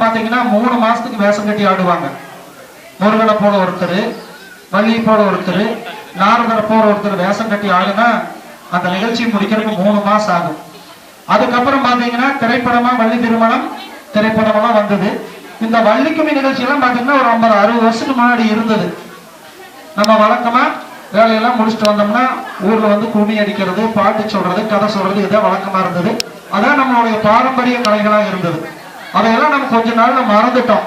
பாத்தீங்கன்னா 3 மாசத்துக்கு வேஷம் கட்டி ஆடுவாங்க. முருகனை போல ஒருத்தர், வள்ளி போல ஒருத்தர், நாரதரை போல ஒருத்தர் வேஷம் கட்டி ஆடுனா அந்த நிகழ்ச்சி முடிக்கிறதுக்கு 3 மாசம் ஆகும். அதுக்கப்புறம் பாத்தீங்கன்னா திரைப்படமா வள்ளி திருமணம் திரைப்படமெல்லாம் வந்தது. இந்த வள்ளிக்கும்மி நிகழ்ச்சி எல்லாம் பாத்தீங்கன்னா ஒரு 50-60 வருஷத்துக்கு முன்னாடி இருந்தது. நம்ம வழக்கமா வேலையெல்லாம் முடிச்சுட்டு வந்தோம்னா ஊர்ல வந்து கும்மி அடிக்கிறது, பாட்டு சொல்றது, கதை சொல்றது இதான் வழக்கமா இருந்தது. அதான் நம்மளுடைய பாரம்பரிய கலைகளாக இருந்தது. அதையெல்லாம் நம்ம கொஞ்ச நாள் மறந்துட்டோம்.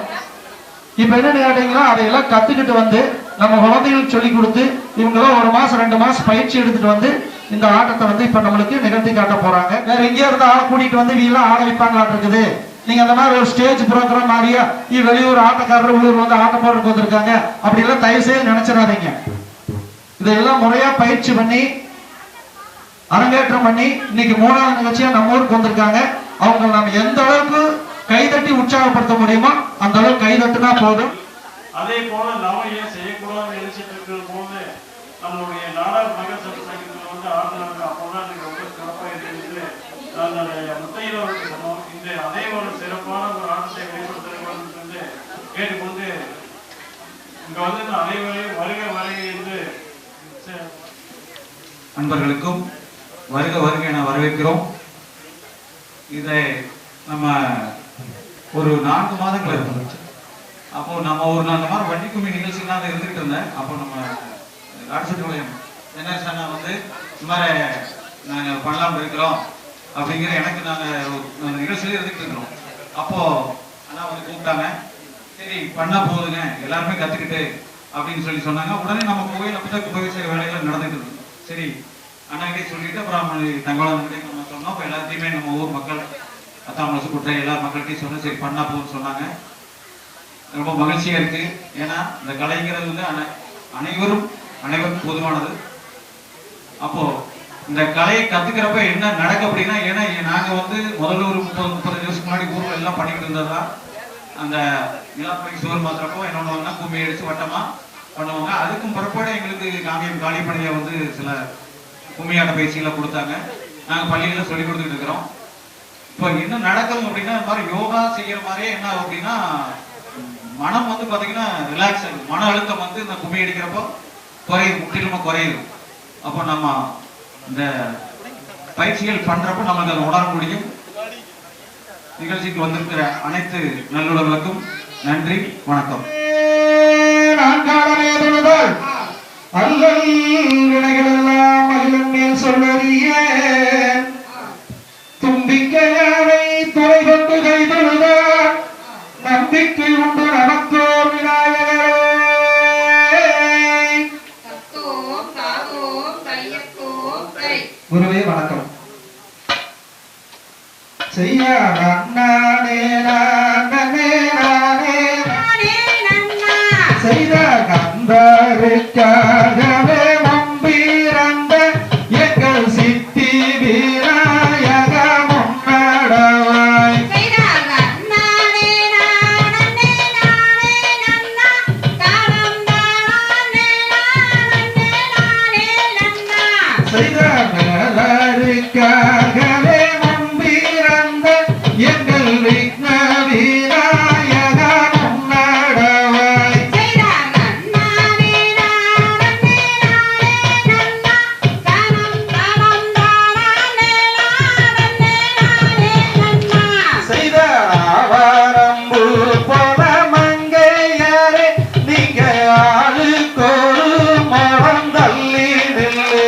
இப்ப என்னன்னு கேட்டீங்கன்னா அதையெல்லாம் கத்துக்கிட்டு வந்து நம்ம குழந்தைகளுக்கு சொல்லி கொடுத்து இவங்களாம் 1 மாசம் 2 மாசம் பயிற்சி எடுத்துட்டு வந்து இந்த ஆட்டத்தை வந்து இப்ப நம்மளுக்கு நிகழ்த்தி காட்ட போறாங்க. வேற எங்கேயா இருந்து ஆளை கூட்டிட்டு வந்து வீலாம் ஆட வைப்பாங்களாட்டு இருக்குது. நீங்க அந்த மாதிரி ஒரு ஸ்டேஜ் ப்ரோக்ராம் மாதிரியா வெளியூர் ஆட்டக்காரர் ஊர் வந்து ஆட்டம் போடுறதுக்கு வந்திருக்காங்க அப்படி எல்லாம் தயவு செய்து நினைச்சிடாதீங்க. இதெல்லாம் முறையா பயிற்சி பண்ணி அரங்கேற்றம் பண்ணி இன்னைக்கு 3வது நிகழ்ச்சியா நம்ம ஊருக்கு வந்திருக்காங்க. அவங்க நம்ம எந்த அளவுக்கு கைதட்டி உற்சாகப்படுத்த முடியுமோ அந்த அளவுக்கு கைதட்டுனா போதும். அதே போல நாம ஏன் செய்யக்கூடாது நினைச்சிட்டு இருக்கிற போது நம்மளுடைய நாடார் மகன் சங்கத்தில் வந்து ஆடுறாங்க. அப்போதான் எனக்கு ரொம்ப சிறப்பாக இருக்குது. முத்தையில் சொன்னோம் இந்த அதே ஒரு சிறப்பான ஒரு ஆட்டத்தை வெளிப்படுத்துறது வந்து கேட்டுக்கொண்டு இங்க வந்து அனைவரையும் வருக வருகை என்று நண்பர்களுக்கும் வருக வருகை என வரவேற்கிறோம். இதை நம்ம ஒரு 4 மாதங்கள் இருந்துச்சு. அப்போ நம்ம ஒரு 4 மாதம் வண்டி கும்மி நிகழ்ச்சிலாம் இருந்துகிட்டு இருந்தேன். அப்போ நம்ம ராட்சத்தியம் என்ன சொன்னா வந்து இந்த மாதிரி நாங்கள் பண்ணலாம் இருக்கிறோம் அப்படிங்கிற எனக்கு நாங்கள் நிகழ்ச்சியில இருந்துகிட்டு இருக்கிறோம். அப்போ அண்ணா வந்து கூப்பிட்டாங்க, சரி பண்ணா போகுதுங்க எல்லாருமே கத்துக்கிட்டு அப்படின்னு சொன்னாங்க. உடனே நம்ம கோயில் அப்படிதான் கும்பாபிஷேக வேலைகள் நடந்துட்டு இருந்தோம். சரி அண்ணாகிட்டே சொல்லிட்டு அப்புறம் தங்கவளங்கிட்டே நம்ம சொன்னோம். அப்போ எல்லாத்தையுமே நம்ம ஊர் மக்கள் அத்தாமலசு குற்ற எல்லா மக்கள்கிட்டையும் சொன்ன சரி பண்ணா போகுதுன்னு சொன்னாங்க. ரொம்ப மகிழ்ச்சியா இருக்கு. ஏன்னா இந்த கலைங்கிறது வந்து அனைவருக்கும் பொதுவானது. அப்போ இந்த கலையை கத்துக்கிறப்ப என்ன நடக்கும் அப்படின்னா, ஏன்னா நாங்க வந்து முதல்ல ஒரு 30-35 வருஷம் முன்னாடி ஊர்ல எல்லாம் பண்ணிக்கிட்டு இருந்ததுதான் அந்த நிலாப்பணி சோறு மாத்திரப்போ என்ன பண்ணுவாங்கன்னா கும்மி அடிச்சு வட்டமா பண்ணுவாங்க. அதுக்கும் பிறப்பாடு எங்களுக்கு காளிப்பணியை வந்து சில கும்மியாட்ட பயிற்சிகளை கொடுத்தாங்க. நாங்கள் பள்ளிகளில் சொல்லி கொடுத்துட்டு இருக்கிறோம். இப்போ என்ன நடக்கும் அப்படின்னா இந்த மாதிரி யோகா செய்யற மாதிரியே என்ன அப்படின்னா மனம் வந்து பார்த்தீங்கன்னா ரிலாக்ஸ் ஆகுது. மன அழுத்தம் வந்து இந்த கும்மி அடிக்கிறப்போ குறையுது, முற்றிலுமா குறையுது. அப்போ நம்ம இந்த பயிற்சிகள் பண்றப்போ நமக்கு அதை உணர முடியும். நிகழ்ச்சிக்கு வந்திருக்கிற அனைத்து நல்லுறவுகளுக்கும் நன்றி, வணக்கம். சொல்வறிய தும்பிக்கையாரை துறை கொண்டு கைதொழுத நம்பிக்கை உண்டு நமக்கோ விநாயகரே. குருவே வணக்கம். செய்ய நானே நானே நானே செய்த கந்தருக்காகவே வம்பிரந்த எங்கள் சித்தி வீராயக முன்னடவாய் செய்த மேலருக்காகவே வம்பிரந்த எங்கள் விக்ன வீராயக முன்னடவாய் செய்த ஆவாரம்பு போல மங்கையரே நீங்க ஆளுக்கொரு மரம் தள்ளி நில்லு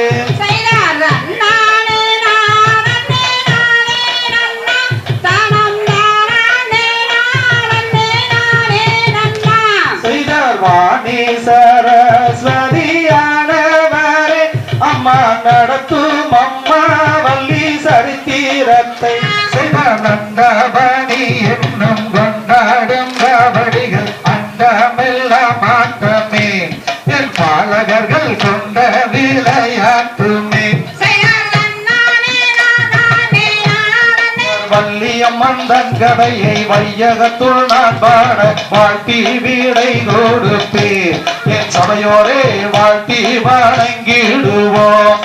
செய்தார் வாணி சரஸ்வதியானவரே அம்மா நடத்தும் அம்மா வள்ளி சரித்திரத்தை செய்தார் நந்தபணி என்னும் கொண்டாடும் கபடிகள் அண்டமெல்ல மாற்றமே என் பாலகர்கள் கொண்ட விளையாட்டுமே வள்ளியம்மன் தன் கதையை வையகத்துள் நான் பாட வாழ்த்தி வீடை கொடுப்பேன் என் சபையோரே வாழ்த்தி வணங்கிடுவோம்.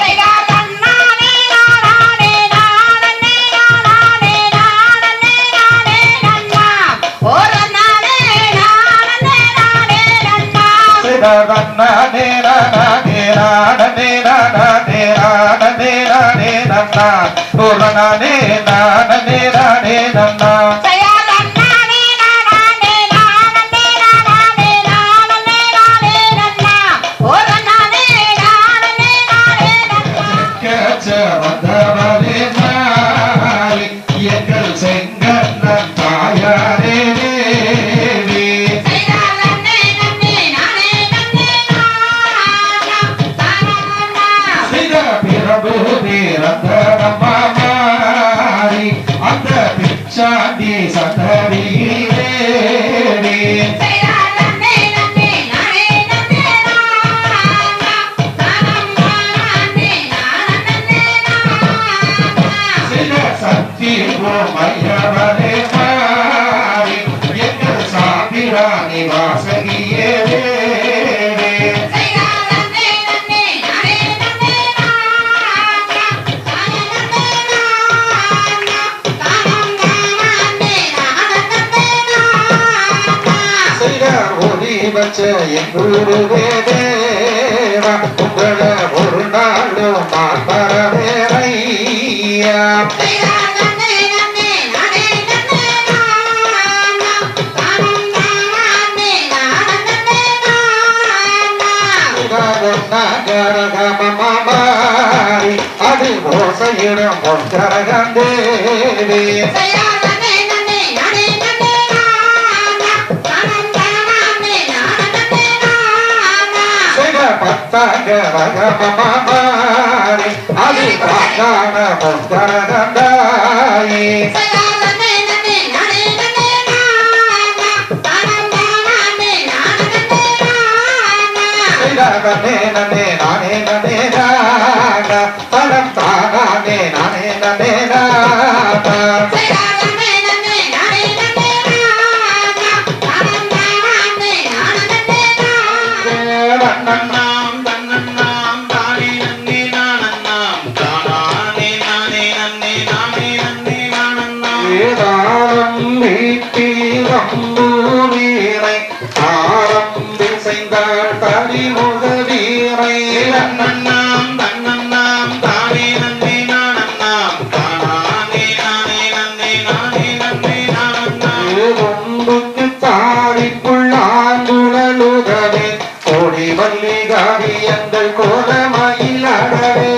ஓ நானே நானே நானே நன்னா வந்தவரே மாறி எங்கள் செங்கண்ணன் தாயாரே தேவி செய்த பிறகு பிறந்த நம்ம மாறி அந்த பிச்சாண்டி சந்தடி தேவி மையவரே மாறி எங்கள் சாபிராணி வாசகியே தேவி ஒளி வச்ச எங்குருவே தேவா உங்களை ஒரு நாளும் மாறவேறையா நகரகமமாரி அது ஓசையிடம் பொற்கரகம் தேவி பத்தகரகமமாரி அது காண பொற்கரகம் தாயே நே நே நானே நே நானா பலம் தானே நானே நே நானா நன்னாம் தன்னன்னாம் தானே நன்னே நானன்னாம் தானே நானே நன்னே நானே நன்னே நானன்னாம் ஏதாரம் வீட்டில் அம்பூரீரை ஆரம்பி செய்தாள் தடிமுக வீரை நன்னாம் தன்னன்னாம் தானே நன்னே நானன்னாம் தானே நானே நன்னே நானே நன்னே நானன்னாம் ஒன்றுக்கு தாடிக்குள்ளாங்குழலுகவே கோடி மல்லிகாடி எங்கள் கோலமயில் அடவே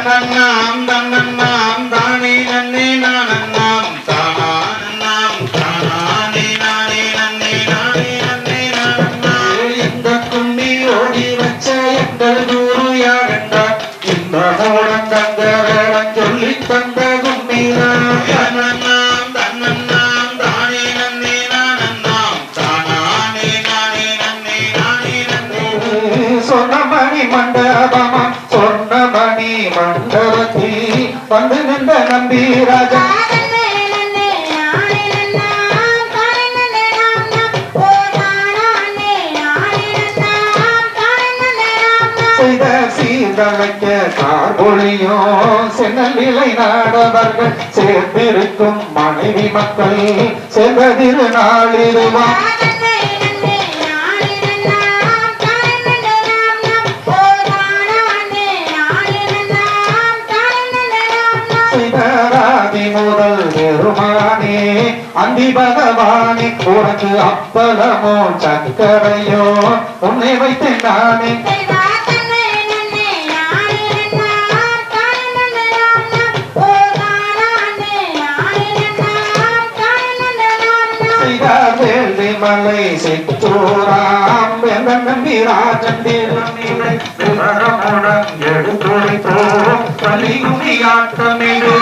நன்னாம் தன்னன்னாம் தானே நன்னே நானன்னாம் தானன்னாம் தானே நானே நன்னே நானே நன்னே நானன்னாம் இந்த கும்மி ஓடி வச்ச எங்கள் குரு யாரென்றார் இந்த மூலம் தந்த வேளம் சொல்லி தந்த கும்மிதான் நன்னாம் தன்னன்னாம் தானே நன்னே நானன்னாம் தானே நானே நன்னே நானே நன்னே சொன்னமணி மண்டபம் சொன்னமணி மண்டபத்தி வந்து நின்ற நம்பி ராஜா செய்த சீர்தழைக்க கார்பொழியும் சென்னலிலை நாடவர்கள் சேர்ந்திருக்கும் மனைவி மக்கள் செல்வதிரு நாளிருவான் முதல் பெருமானே அந்தி பகவானே உனக்கு அப்பளமோ சக்கரையோ உன்னை வைத்தேன் நானே வேள்வி மலை சித்தூராம் நம்பிராஜன் எடுத்துரைத்தோம் பலிகுமி ஆட்டமிடு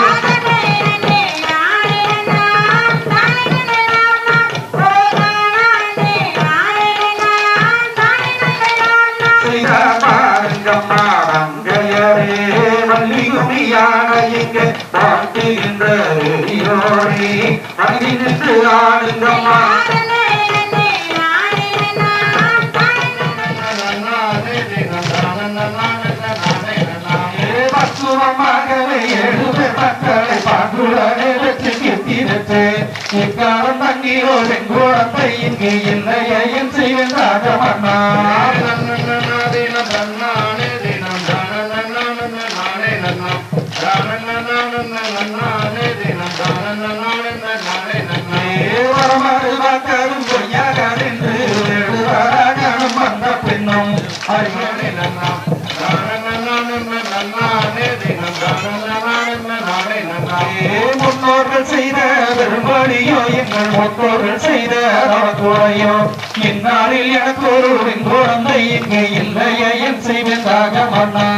வள்ளிகுமியான வாழ்த்துகின்ற அங்கிருந்து ஆடுங்கம்மா பசுவமாகவே எழுது மக்களை பாங்குடனே வெற்றி கீர்த்திருத்து இக்காலம் தண்ணீரோ செங்கோடத்தை இங்கு இல்லையன் செய்வேன் ராஜமன்னா நானே வழியோ எங்கள் முற்றோர்கள் செய்த குறையோ இந்நாளில் எனக்கு ஒரு குழந்தை இங்கு இல்லையே என் செய்வதாக மன்னா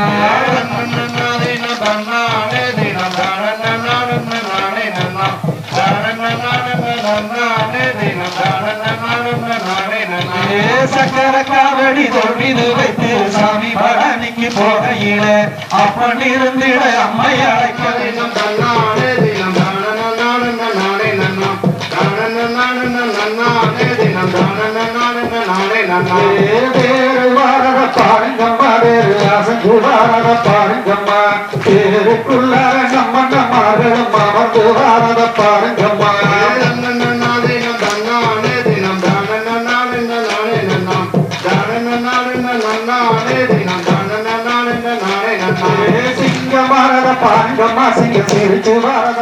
சக்கர காவடி தொழிது வைத்து சாமி பழனிக்கு போகையில அப்பன் இருந்திட அம்மை அழைக்க பாருங்கம்மா வேறு அசங்குவாரத பாருங்கம்மா பேருக்குள்ள நம்ம நம்மார்களும் அமர்ந்து வாரத பாருங்கம்மா சிங்கமாரத பாருங்கம்மா சிங்க சிரிச்சு வாரத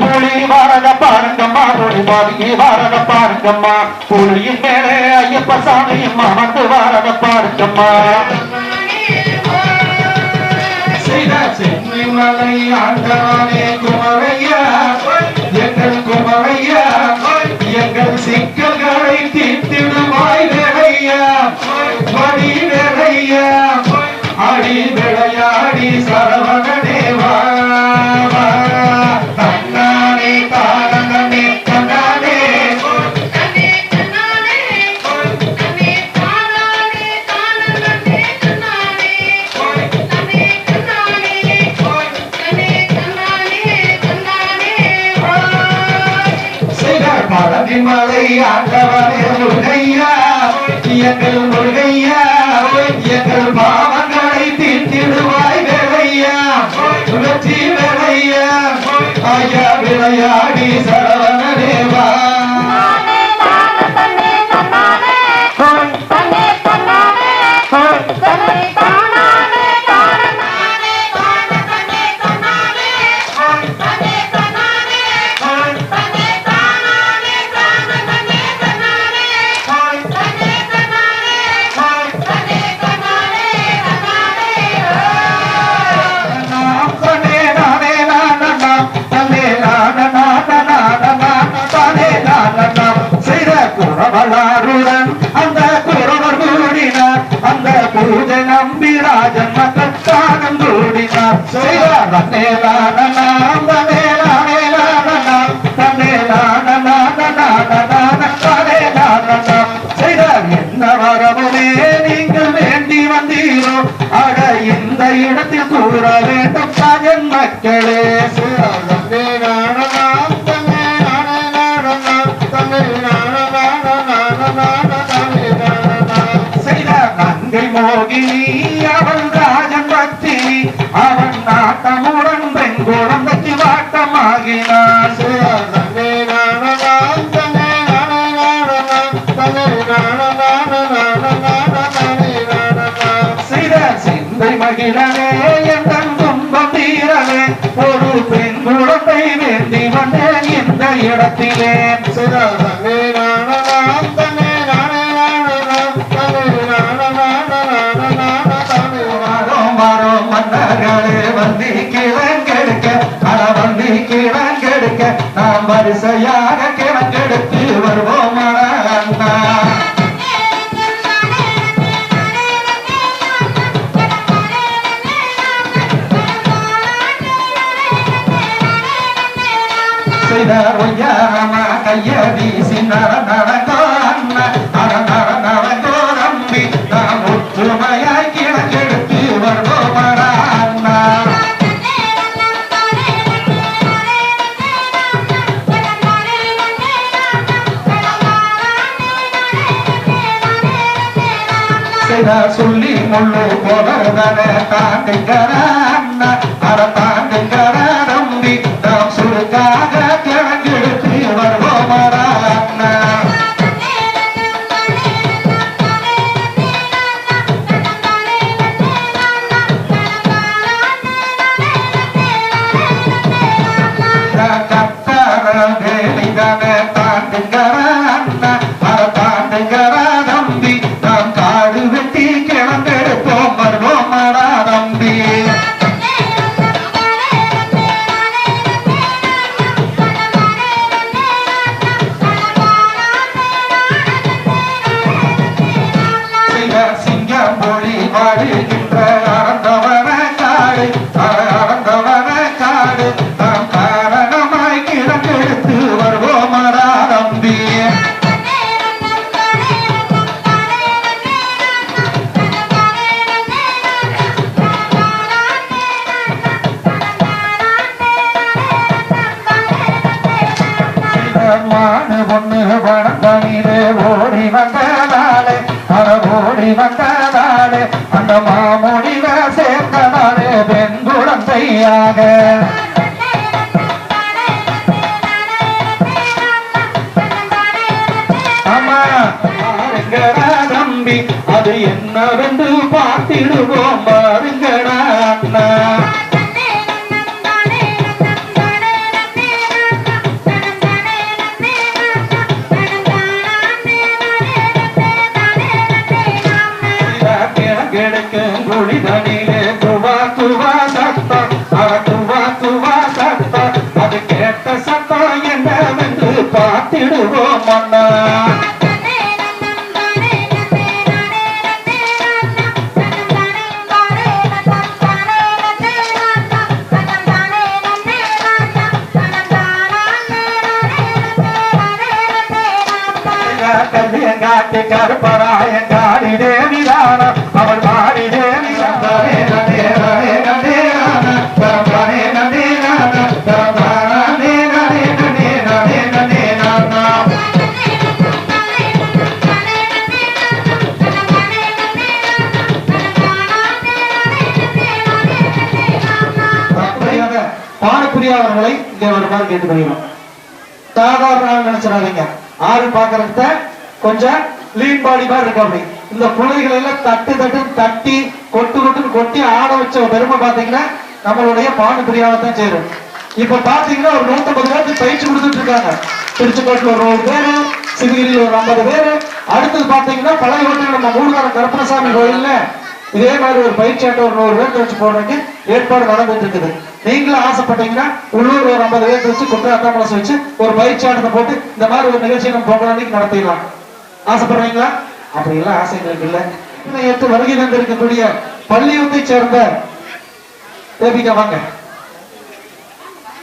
புலி வாரத பாருங்கம்மா புலி பாதி வாரத பாருங்கம்மா புலியின் மேலே ஐயப்ப சாமியும் அமர்ந்து வாரத பாருங்கம்மா சென்னிமலை ஆண்டவனே குமரையா எங்கள் குமரையா எங்கள் சிக்கல்களை தீர்த்திடுவாய் வேலையா மடி வேலையா அடி விளையாடி சரவணனேவா தன்னானே தானே தன்னானே பழனிமலை ஆண்டவனே முருகையா எங்கள் முருகையா எங்கள் பாவங்களை தீர்த்திடுவாய் வேலையா சுழற்சி வேலையா ஐயா விளையாடி சரவணனேவா குறவளாருடன் அந்த குறவர் கூடினார் அந்த பூஜை நம்பி ராஜன் மக்கள் தானம் கூடினார் என்ன வரவுமே நீங்கள் வேண்டி வந்தீரோ அட இந்த இடத்தில் கூற வேண்டும் ராஜன் மக்களே மோகினி அவள் ராஜன் பத்தினி அவன் நாட்டமுடன் பெண் குழந்தைக்கு வாட்டமாகினான் சிந்தை மகிழவே என் துன்பம் தீரவே ஒரு பெண் குழந்தை வேண்டி வந்தேன் இந்த இடத்திலே மன்னர்களே வந்தி கிழங்கெடுக்க வந்தி கிழங்கெடுக்க நாம் வரிசையாக கிழங்கெடுத்து வருவோம் அண்ணா கைய வீசி நடந்தோ அண்ணா நடந்தோ நம்பி நாம் ஒற்றுமையாய் கிழங்கெடுத்து வருவோம் அண்ணா சொல்லி முள்ளு போலதான தாண்டுங்கிற அண்ணா அட தாண்டுங்கிற நம்பி நாம் சுருக்காக கிழங்கெடுத்து வருவோம் அண்ணா நம்பி ஒளி வாழுகின்ற அறந்தவன காடு அறந்தவன காடு நாம் காரணமாய் கிழக்கெடுத்து வருவோமடா தம்பி. மானு பொண்ணு வனந்தனிலே ஓடி வந்ததாலே ஓடி வந்ததாலே அந்த மாமுடிவ சேர்ந்ததாலே பெண் குழந்தையாக ஆமா பாருங்கடா தம்பி அது என்னவென்று பார்த்திடுவோம் பாருங்கடா அண்ணா. குளிதனிலே துவா துவா சத்தம் துவா துவா சத்தம் அது கேட்ட சத்தம் என்னவென்று பார்த்திடுவோம் அண்ணா. கல்வியங்காட்டி கருப்பராயங்காடி தேவிதான அவள் மாடி தேவிதான பானப்பிரியா அவர்களை இங்க வருமாறு கேட்டுக்கொள்கிறோம். சாதாரண நினைச்சிடாதீங்க, ஆறு பாக்குறத கொஞ்சம் லீன் பாடி மாதிரி இருக்கும். அப்படி இந்த குழந்தைகளை எல்லாம் தட்டு தட்டு தட்டி கொட்டு கொட்டுன்னு கொட்டி ஆட வச்ச பெருமை பாத்தீங்கன்னா நம்மளுடைய பானப்பிரியாவை தான் சேரும். இப்ப பாத்தீங்கன்னா ஒரு 150 பேருக்கு பயிற்சி கொடுத்துட்டு இருக்காங்க. திருச்செங்கோட்டில் ஒரு 100 பேரு, சிவகிரியில் ஒரு 50 பேரு. அடுத்தது பாத்தீங்கன்னா பழைய கோட்டையில் நம்ம மூலகார கருப்பணசாமி கோயில்ல இதே மாதிரி ஒரு பயிற்சி ஆட்ட ஒரு 100 பேர் வச்சு போடுறதுக்கு ஏற்பாடு நடந்துட்டு இருக்குது. நீங்களும் ஆசைப்பட்டீங்கன்னா உள்ளூர் ஒரு 50 பேர் வச்சு குற்றாலத்தை வச்சு ஒரு பயிற்சி ஆட்டத்தை போட்டு இந்த மாதிரி ஒரு நிகழ்ச்சியை நம்ம பொங்கல் நடத்திடலாம். ஆசைப்படுறீங்களா? அப்படி எல்லாம் ஆசைகளுக்கு இல்லை. ஏற்று வருகை தந்திருக்கக்கூடிய பள்ளியூத்தை சேர்ந்த தேபிகா வாங்க.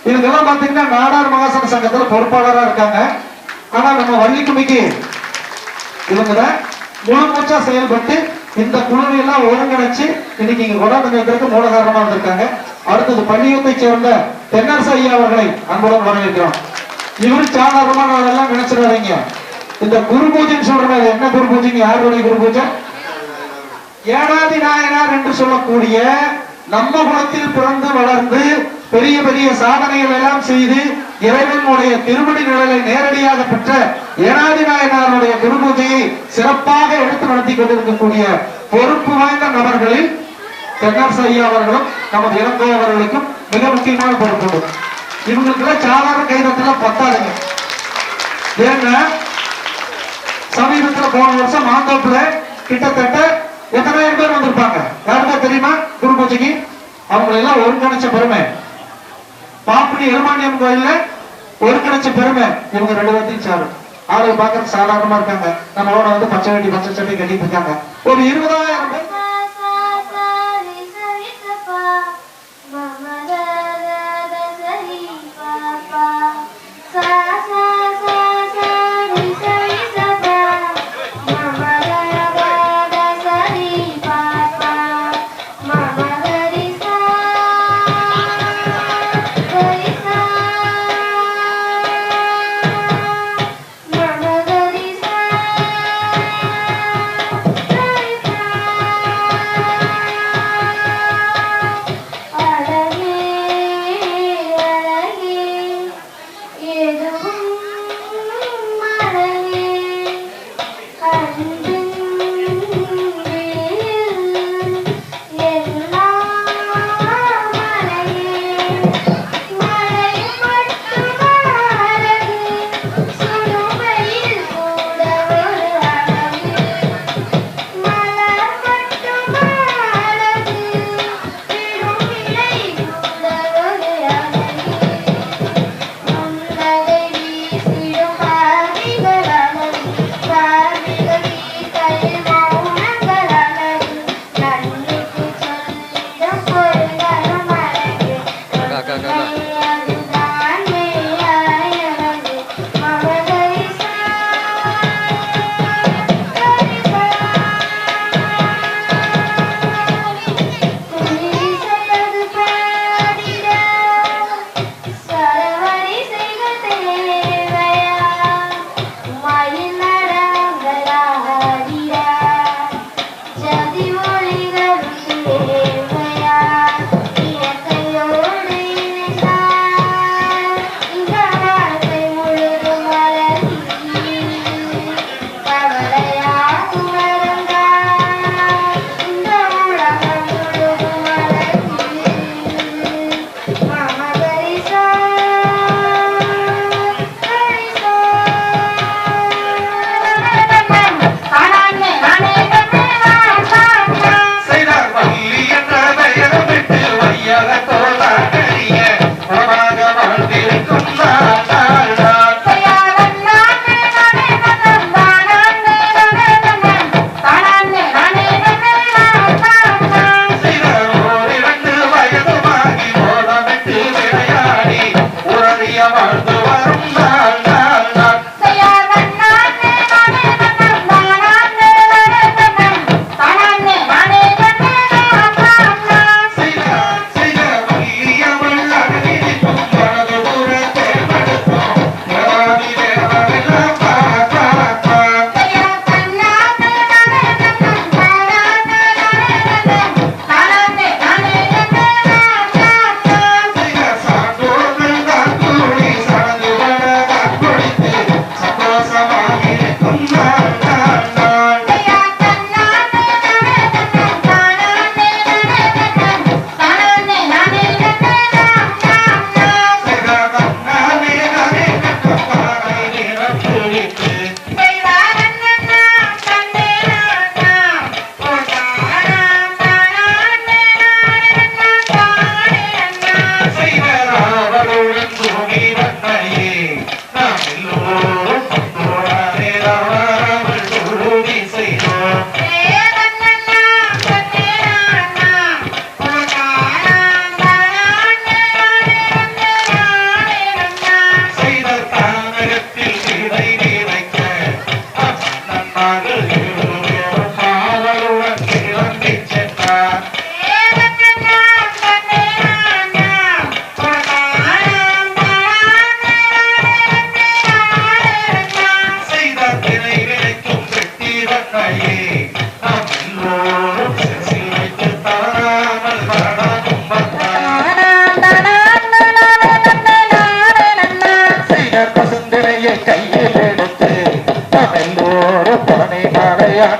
இதுக்கெல்லாம் பாத்தீங்கன்னா நாடார் மகாசன சங்கத்துல பொறுப்பாளராக இருக்காங்க. ஆனா நம்ம வள்ளிக்குமிக்கு இவங்கதான் முழு மூச்சா செயல்பட்டு இந்த குழுவை எல்லாம் ஒருங்கிணைச்சு இன்னைக்கு இங்க கொண்டாடுறதுக்கு மூல காரணமா இருந்திருக்காங்க. அடுத்தது பள்ளியூத்தை சேர்ந்த தென்னரசு ஐயா அவர்களை அன்புடன் வரவேற்கிறோம். இவரு சாதாரணமான எல்லாம் நினைச்சிடாதீங்க. இந்த குரு பூஜைன்னு சொல்றது என்ன குரு பூஜைங்க? யாருடைய குரு பூஜை? ஏனாதி நாயனார் என்று சொல்லக்கூடிய நம்ம குலத்தில் பிறந்து வளர்ந்து பெரிய பெரிய சாதனைகள் எல்லாம் செய்து இறைவனுடைய திருமணி நிழலை நேரடியாக பெற்ற ஏனாதி நாயனாருடைய குரு பூஜையை சிறப்பாக எடுத்து நடத்தி கொண்டிருக்கக்கூடிய பொறுப்பு வாய்ந்த நபர்களில் தென்னரசு ஐயா அவர்களும் நமது இளங்கோ அவர்களுக்கும் மிக முக்கியமான பொறுப்பு. இவங்களுக்கு சாதாரண கைதத்துல பத்தாதுங்க. ஏன்னா சமீபத்தில் போன வருஷம் மாந்தோப்புல கிட்டத்தட்ட எத்தனாயிரம் பேர் வந்திருப்பாங்க. யாருக்கா தெரியுமா? குரு பூஜைக்கு அவங்களை எல்லாம் ஒருங்கிணைச்ச பெருமை. பாப்படி எருமானியம் கோயில்ல ஒருங்கிணைச்ச பெருமை இவங்க 2 பேர்த்தையும் சாரும். ஆளுங்க பாக்குறது சாதாரணமா இருக்காங்க. நம்மளோட வந்து பச்சை வேட்டி பச்சை சட்டை கட்டிட்டு இருக்காங்க. ஒரு 20,000 பேர்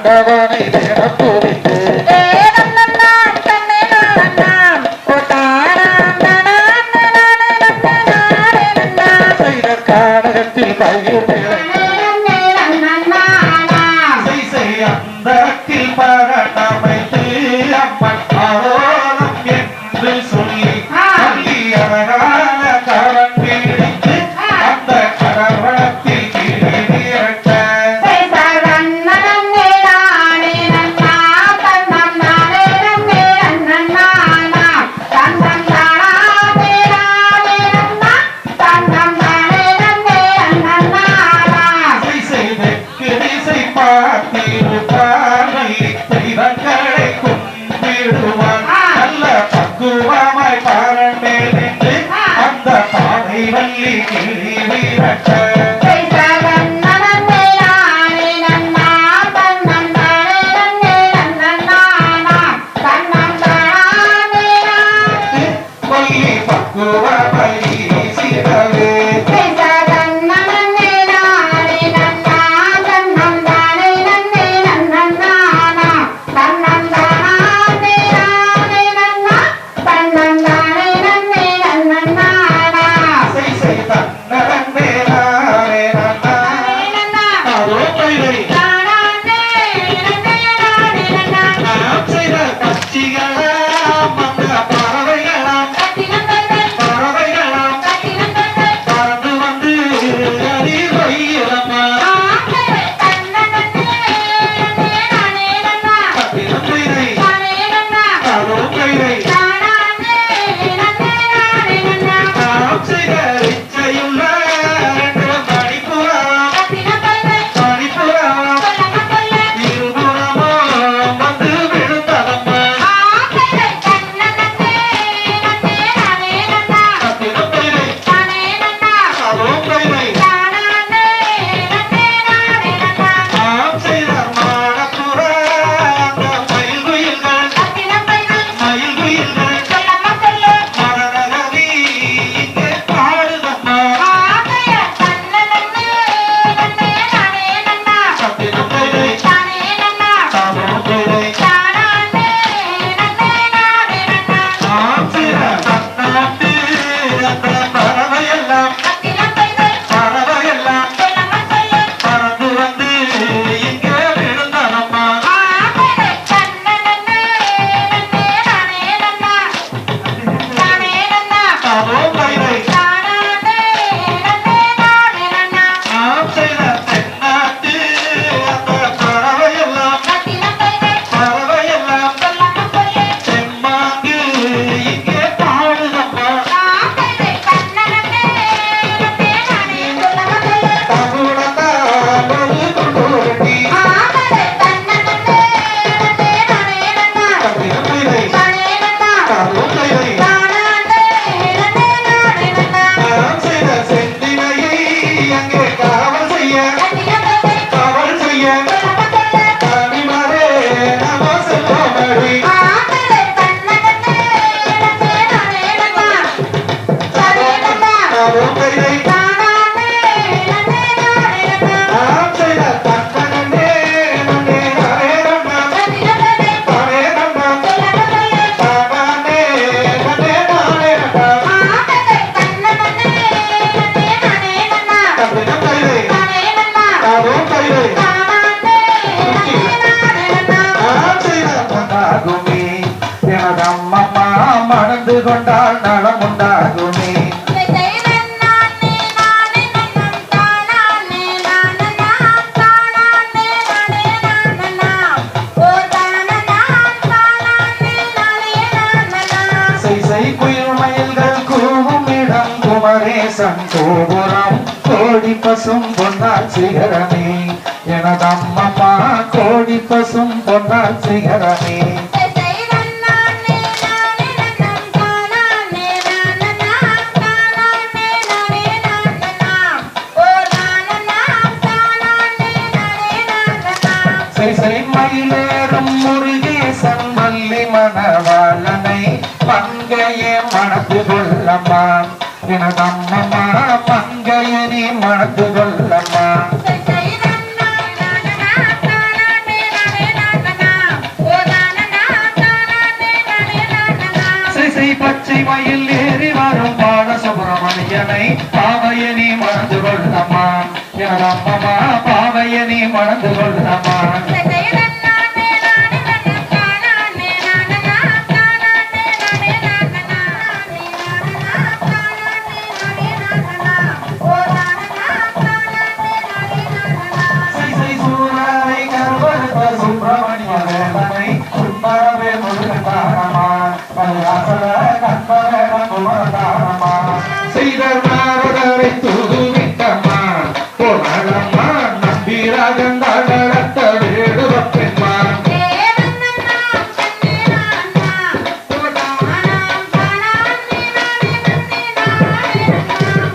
ஆண்டவனை தினம் துதித்து கானகத்தில் பயிர் அந்தத்தில் பரணமைத்து அம்மன் ஆரோலம் என்று சொல்லி அழகான கரம் பிடித்து அந்த கடவளத்தில் கிழிவிரட்ட தெய்வங்களை கும்பிடுவான் நல்ல பக்குவமாய் பாரண்டே நின்று அந்த பானை வள்ளி கிளி விரட்ட வள்ளி பக்குவமாய் சிறவே மணந்து கொண்டால் நலம் உண்டாகுமே குயில் மயில்கள் கூவும் இடம் குமரேசன் கோபுரம் கோடி பசும் பொன்னால் சிகரமே எனதம்மம்மா கோடி பசும் பொன்னால் சிகரமே மயிலேறும் முருகேசன் வள்ளி மணவாளனை பங்கைய மணத்து கொள்ளம்மா எனதம்மம்மா பங்கையனே மணத்து கொள்ளம்மா மயில் ஏறி வரும் பால சுப்பிரமணியனை பாவையனி மணந்து கொள்ளம்மா எனதம்மம்மா பாவையனி மணந்து கொள்ளம்மா செய்தவரை தூவிட்டம்மா போனம்மா நம்பிராஜந்தாடத்த வேடுவப்பெம்மா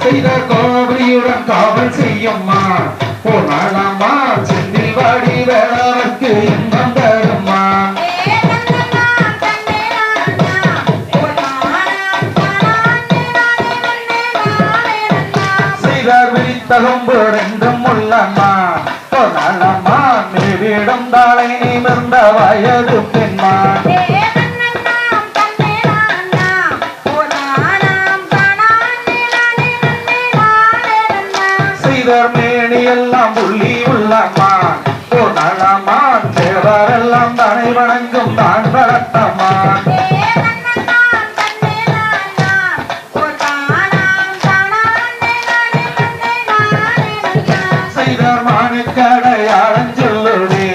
செய்த கோபரியுடன் காவல் செய்யம்மா போனம்மா செந்தில் வாடி வேளவர்க்கு இன்பம் தரும்மா தகும்புரெண்டும் உள்ளம்மா பொன்னம்மா மேவிடம் தாளை நிமிர்ந்த வயது பெண்மா செய்தர் மேனி எல்லாம் புள்ளி உள்ளம்மா பொன்னம்மா தேவரெல்லாம் தனை வணங்கும் தான் வளர்த்தம்மா கடையாளம் சொல்லுவே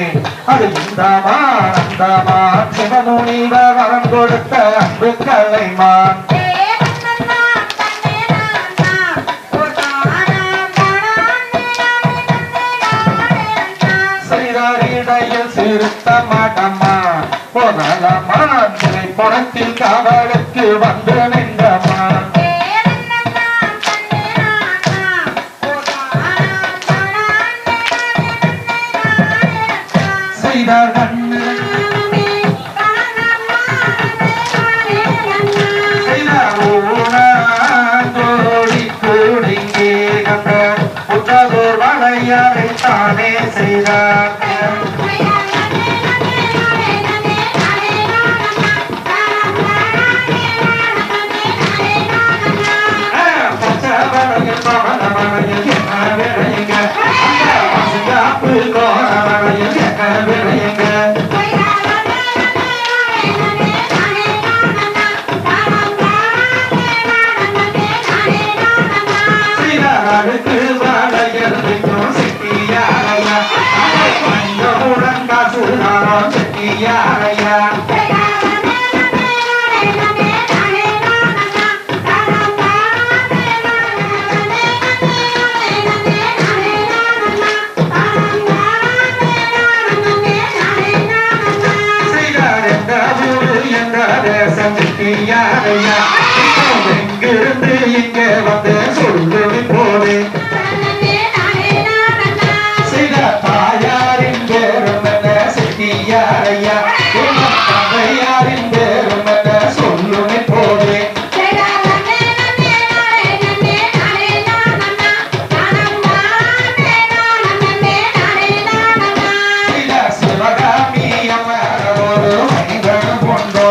அது இந்தமா சிவமுனிவ வரம் கொடுத்த அன்பு கலைமான் செய்தாரிடையில் சிறுத்த மாட்டம்மா போனலம்மா சிலை புறத்தில் காவலுக்கு வந்து நின்றம்மா தானே செய்தார் எங்கிருந்து இங்க வந்து சொல்லு போது சில தாயாரின் பேரும் செட்டியாரையா தந்தையாரின் பேரும் சொல்லுமே போது சில சிவகாமி அமர ஒரு மனிதன் கொண்டோ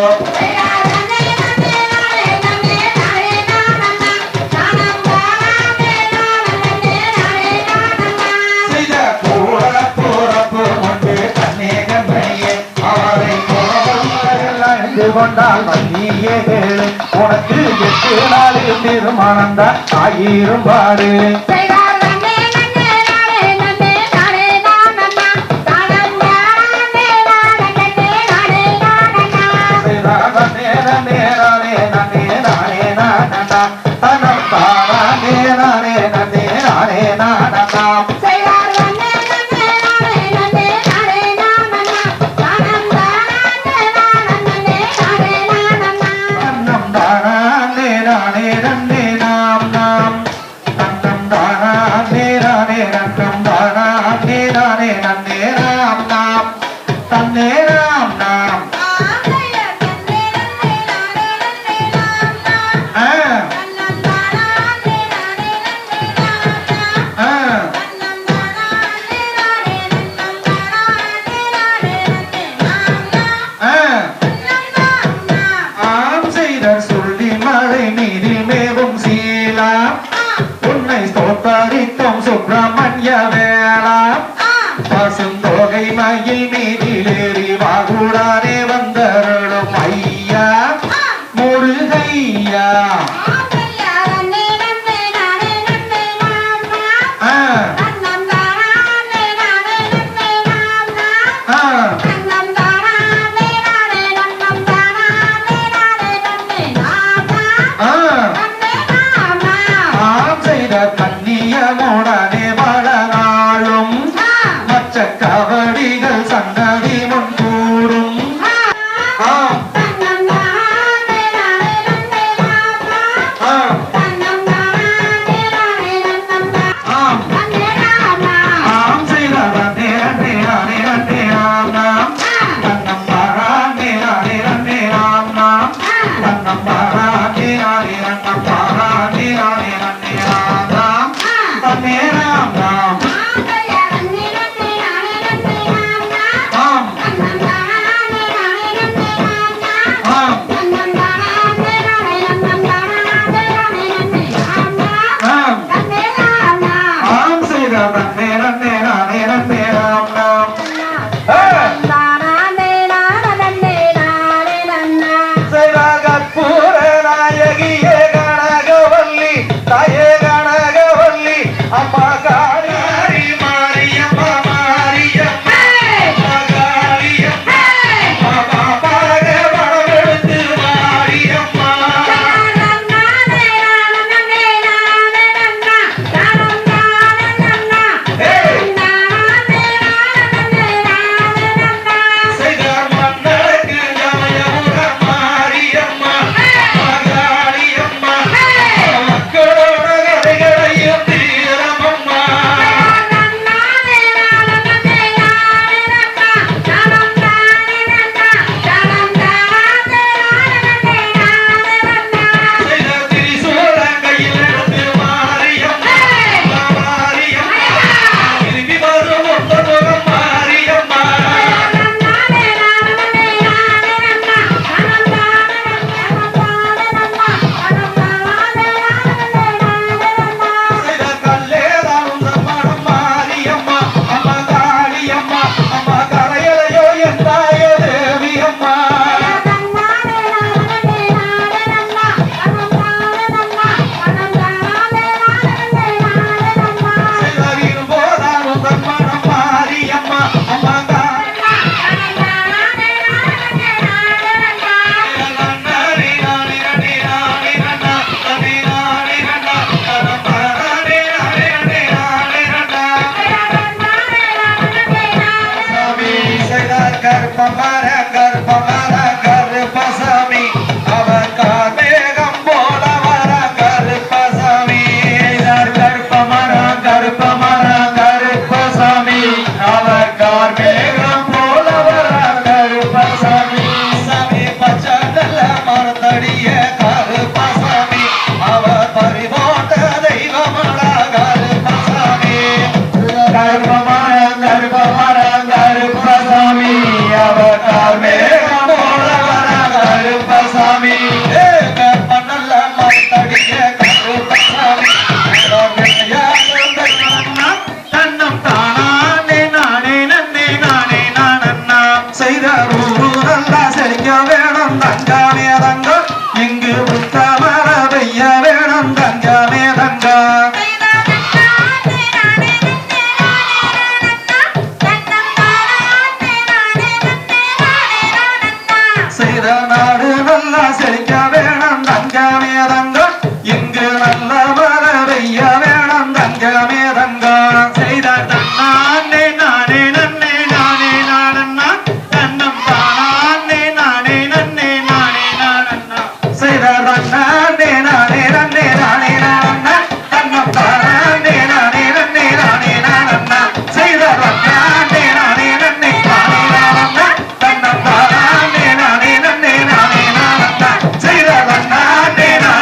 கொண்டால் மல்லியே கேளு உனக்கு 8 நாளில் திருமணம் தான் ஆயிரும் பாடு தானா சுப்பிரமணிய வேளா பசுந்தோகை மயில் மீதிலேறி வாகுடானே வந்தருளும் ஐயா முருகையா கண்ணியமுடனே பல நாளும் மற்ற கவடிகள் சன்னதி முன் கூடும்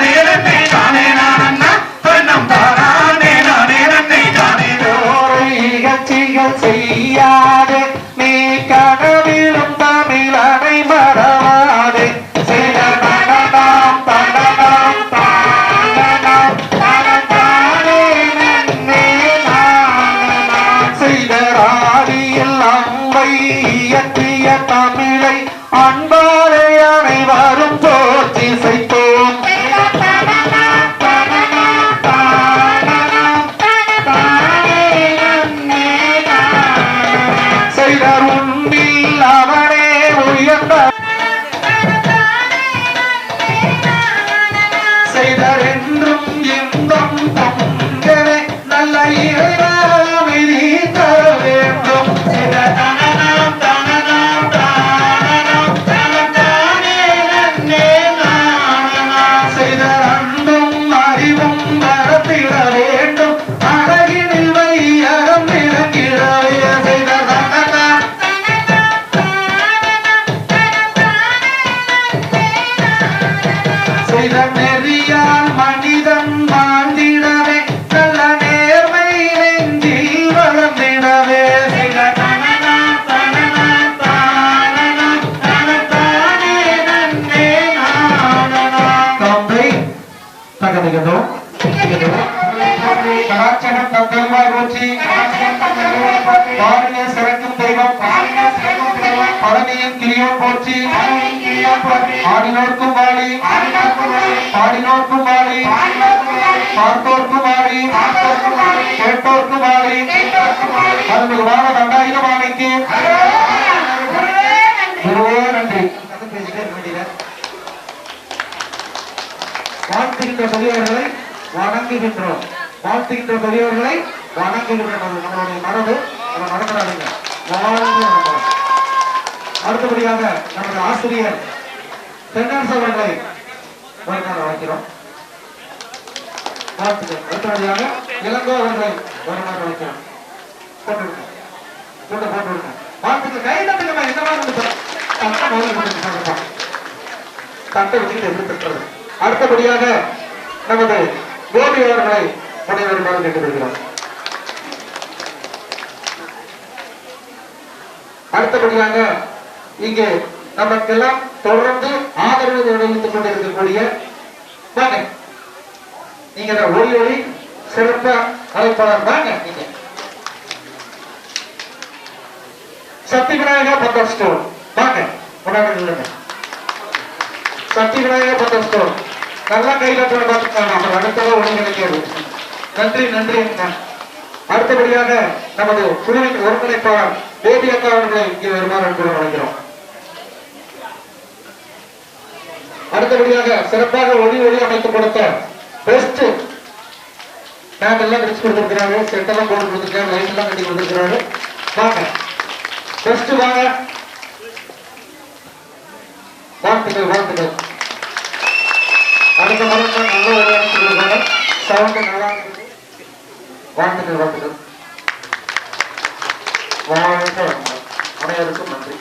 செய்த அன்பாலே அனைவரும் போற்றி செய்தோம். செய்தார் உன்னில் அவனே உயர்ந்த செய்தார் என்றும் இன்பம் பொங்கவே நல்ல இறைவனை தர வேண்டும். செய்தார் அன்பும் அறிவும் வரத்திட வேண்டும். அழகினில் வையகம் விளங்கிடவே செய்தார் செய்த நெறியால் மனிதன் வாழ்ந்திடவே நல்ல நேர்மை நெஞ்சில் வளர்ந்திடவே தந்தை தகதிகதோ கலாச்சாரம் தந்தைமாய் ஊற்றி பாரதிய சிறக்கும் தெய்வம் பழனியின் கிளியோர் போற்றி ஆடினோர்க்கும் வாழி பாடினோர்க்கும் வாழி பார்த்தோர்க்கும் வாழி கேட்டோர்க்கும் வாழி அருள்வான தண்டாயுதமானைக்கு குருவே நன்றி. வாழ்த்துகின்ற பெரியவர்களை வணங்குகின்றோம். வாழ்த்துகின்ற பெரியவர்களை வணங்குகின்றோம். நம்மளுடைய மரபு நம்ம நடக்கிறாங்க. அடுத்தபடியாக நமது ஆசிரியர் தென்னரசு அவர்களை அழைக்கிறோம். வாழ்த்துக்கள். அடுத்தபடியாக இளங்கோ அவர்களை வருமாறு அழைக்கிறோம். போட்டு வாழ்த்துக்கள். கை தட்டுங்க. இந்த மாதிரி தட்டை வச்சுக்கிட்டு எப்படி தட்டுறது. அடுத்தபடியாக நமது கோபி அவர்களை வருமாறு கேட்டுக்கொள்கிறோம். அடுத்தபடியாக இங்கே நமக்கெல்லாம் தொடர்ந்து ஆதரவு தெரிவித்துக் கொண்டிருக்கக்கூடிய நீங்க ஒளி ஒளி சிறப்பு அழைப்பாளர் வாங்க. நீங்க சக்தி விநாயகர் பத்தர் ஸ்டோர் வாங்க. முன்னாடி சக்தி விநாயகர் பத்தர் ஸ்டோர் நல்லா கையில பார்த்துக்காங்க. அடுத்ததாக ஒழுங்கிணைக்கிறது. நன்றி நன்றி. அடுத்தபடியாக நமது குழுவின் ஒருங்கிணைப்பாளர் தேவி அக்கா அவர்களை இங்கே வருமாறு அழைக்கிறோம். அடுத்தபடியாக சிறப்பாக ஒளி ஒளி அமைத்து கொடுத்த பெஸ்ட் பேண்ட் எல்லாம் பிரிச்சு கொடுத்திருக்கிறாரு. செட் எல்லாம் போட்டு கொடுத்திருக்காரு. லைட் எல்லாம் கட்டி கொடுத்திருக்கிறாரு. வாங்க பெஸ்ட் வாங்க. வாழ்த்துக்கள் வாழ்த்துக்கள். அடுத்த முறை நல்ல ஒரு அமைச்சு கொடுப்பாங்க. சவுண்ட் நல்லா வாழ்த்துக்கள் வாழ்த்துக்கள். வாழ்க்கை அனைவருக்கும் நன்றி.